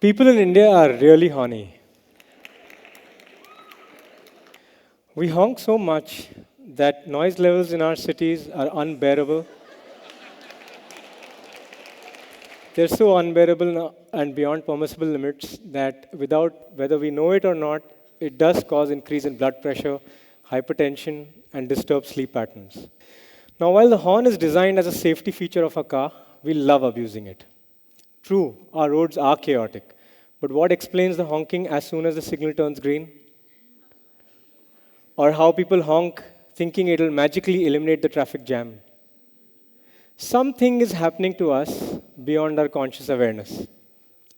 People in India are really horny. We honk so much that noise levels in our cities are unbearable. They're so unbearable and beyond permissible limits that without whether we know it or not, it does cause increase in blood pressure, hypertension, and disturbed sleep patterns. Now, while the horn is designed as a safety feature of a car, we love abusing it. True, our roads are chaotic, but what explains the honking as soon as the signal turns green? Or how people honk thinking it'll magically eliminate the traffic jam? Something is happening to us beyond our conscious awareness,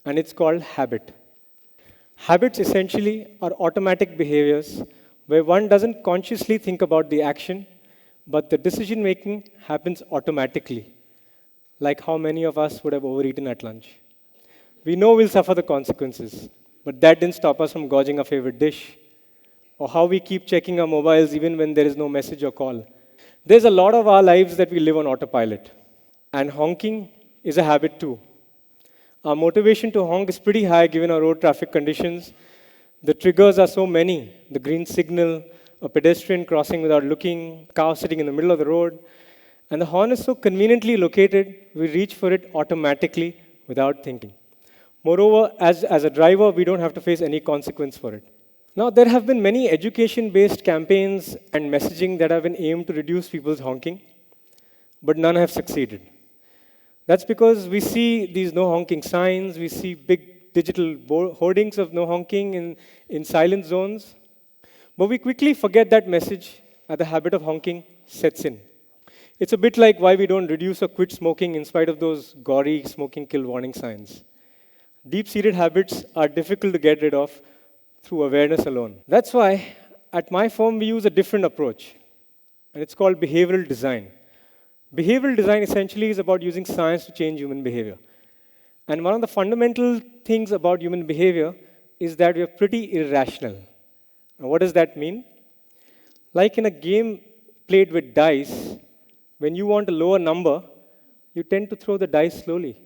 and it's called habit. Habits essentially are automatic behaviors where one doesn't consciously think about the action, but the decision making happens automatically, like how many of us would have overeaten at lunch. We know we'll suffer the consequences, but that didn't stop us from gorging our favorite dish, or how we keep checking our mobiles even when there is no message or call. There's a lot of our lives that we live on autopilot, and honking is a habit too. Our motivation to honk is pretty high given our road traffic conditions. The triggers are so many: the green signal, a pedestrian crossing without looking, car sitting in the middle of the road. And the horn is so conveniently located, we reach for it automatically without thinking. Moreover, as a driver, we don't have to face any consequence for it. Now, there have been many education-based campaigns and messaging that have been aimed to reduce people's honking, but none have succeeded. That's because we see these no honking signs, we see big digital hoardings of no honking in silent zones, but we quickly forget that message and the habit of honking sets in. It's a bit like why we don't reduce or quit smoking in spite of those gory smoking kill warning signs. Deep-seated habits are difficult to get rid of through awareness alone. That's why at my firm we use a different approach, and it's called behavioral design. Behavioral design essentially is about using science to change human behavior. And one of the fundamental things about human behavior is that we are pretty irrational. Now, what does that mean? Like in a game played with dice, when you want a lower number, you tend to throw the dice slowly.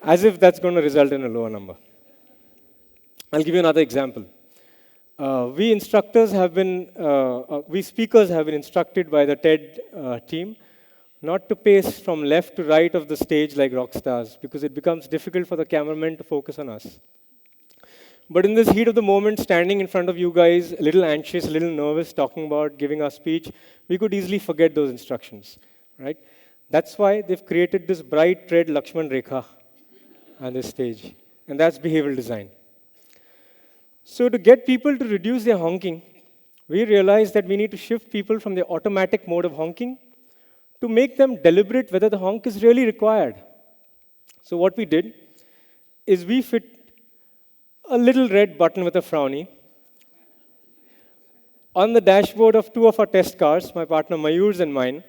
As if that's going to result in a lower number. I'll give you another example. We speakers have been instructed by the TED team not to pace from left to right of the stage like rock stars, because it becomes difficult for the cameraman to focus on us. But in this heat of the moment, standing in front of you guys, a little anxious, a little nervous, talking about giving our speech, we could easily forget those instructions, right? That's why they've created this bright red Lakshman Rekha on this stage, and that's behavioral design. So to get people to reduce their honking, we realized that we need to shift people from the automatic mode of honking to make them deliberate whether the honk is really required. So what we did is we fit a little red button with a frowny on the dashboard of two of our test cars, my partner Mayur's and mine.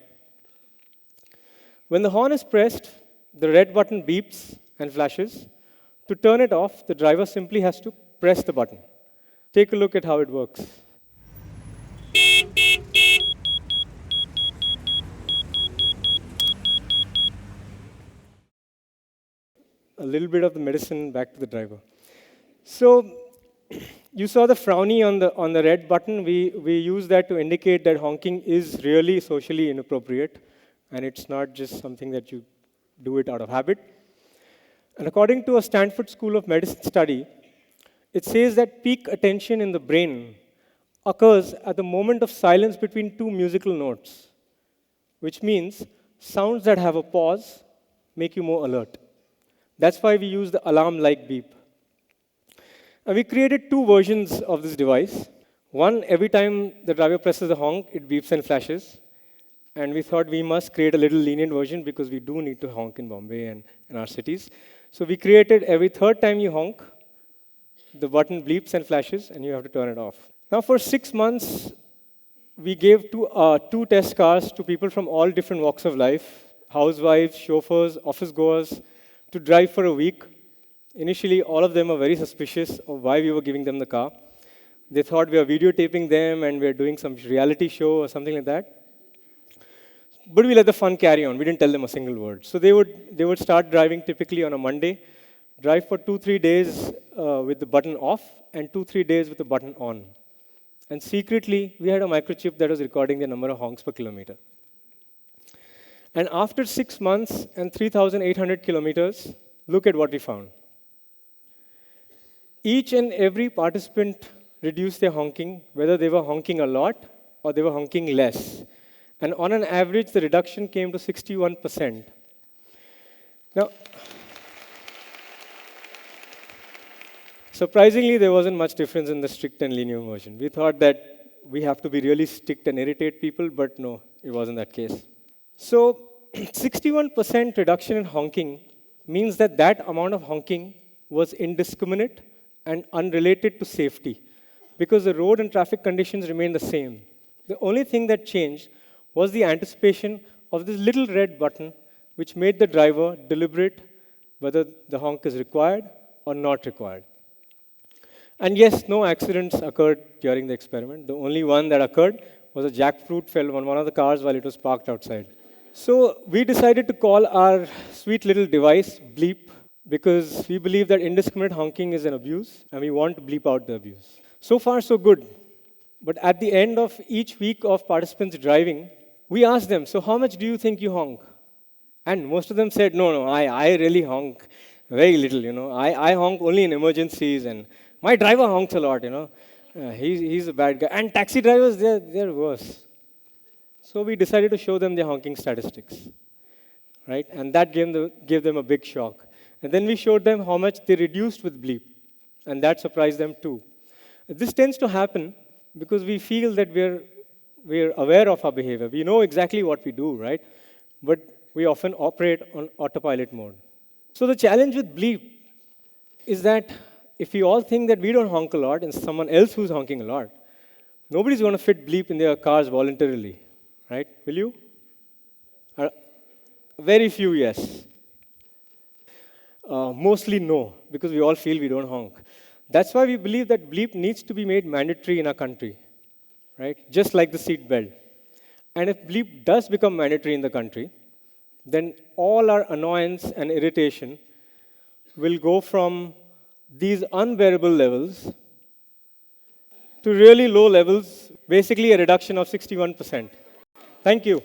When the horn is pressed, the red button beeps and flashes. To turn it off, the driver simply has to press the button. Take a look at how it works. A little bit of the medicine back to the driver. So you saw the frowny on the red button. We use that to indicate that honking is really socially inappropriate, and it's not just something that you do it out of habit. And according to a Stanford School of Medicine study, it says that peak attention in the brain occurs at the moment of silence between two musical notes, which means sounds that have a pause make you more alert. That's why we use the alarm-like beep. And we created two versions of this device. One, every time the driver presses the honk, it beeps and flashes. And we thought we must create a little lenient version because we do need to honk in Bombay and in our cities. So we created every third time you honk, the button bleeps and flashes, and you have to turn it off. Now, for 6 months, we gave two test cars to people from all different walks of life, housewives, chauffeurs, office goers, to drive for a week. Initially, all of them were very suspicious of why we were giving them the car. They thought we were videotaping them and we were doing some reality show or something like that. But we let the fun carry on. We didn't tell them a single word. So they would start driving typically on a Monday, drive for 2-3 days with the button off, and 2-3 days with the button on. And secretly, we had a microchip that was recording the number of honks per kilometer. And after 6 months and 3,800 kilometers, look at what we found. Each and every participant reduced their honking, whether they were honking a lot or they were honking less. And on an average, the reduction came to 61%. Now, surprisingly, there wasn't much difference in the strict and lenient version. We thought that we have to be really strict and irritate people, but no, it wasn't that case. So, 61% reduction in honking means that that amount of honking was indiscriminate and unrelated to safety, because the road and traffic conditions remained the same. The only thing that changed was the anticipation of this little red button, which made the driver deliberate whether the honk is required or not required. And yes, no accidents occurred during the experiment. The only one that occurred was a jackfruit fell on one of the cars while it was parked outside. So we decided to call our sweet little device Bleep, because we believe that indiscriminate honking is an abuse, and we want to bleep out the abuse. So far, so good. But at the end of each week of participants driving, we asked them, so how much do you think you honk? And most of them said, no, I really honk very little, I honk only in emergencies, and my driver honks a lot, he's a bad guy. And taxi drivers, they're worse. So we decided to show them the honking statistics, right? And that gave them a big shock. And then we showed them how much they reduced with Bleep, and that surprised them too. This tends to happen because we feel that we're aware of our behavior. We know exactly what we do, right? But we often operate on autopilot mode. So the challenge with Bleep is that if we all think that we don't honk a lot and someone else who's honking a lot, nobody's going to fit Bleep in their cars voluntarily, right? Will you? Very few, yes. Mostly no, because we all feel we don't honk. That's why we believe that Bleep needs to be made mandatory in our country, right? Just like the seat belt. And if Bleep does become mandatory in the country, then all our annoyance and irritation will go from these unbearable levels to really low levels, basically a reduction of 61%. Thank you.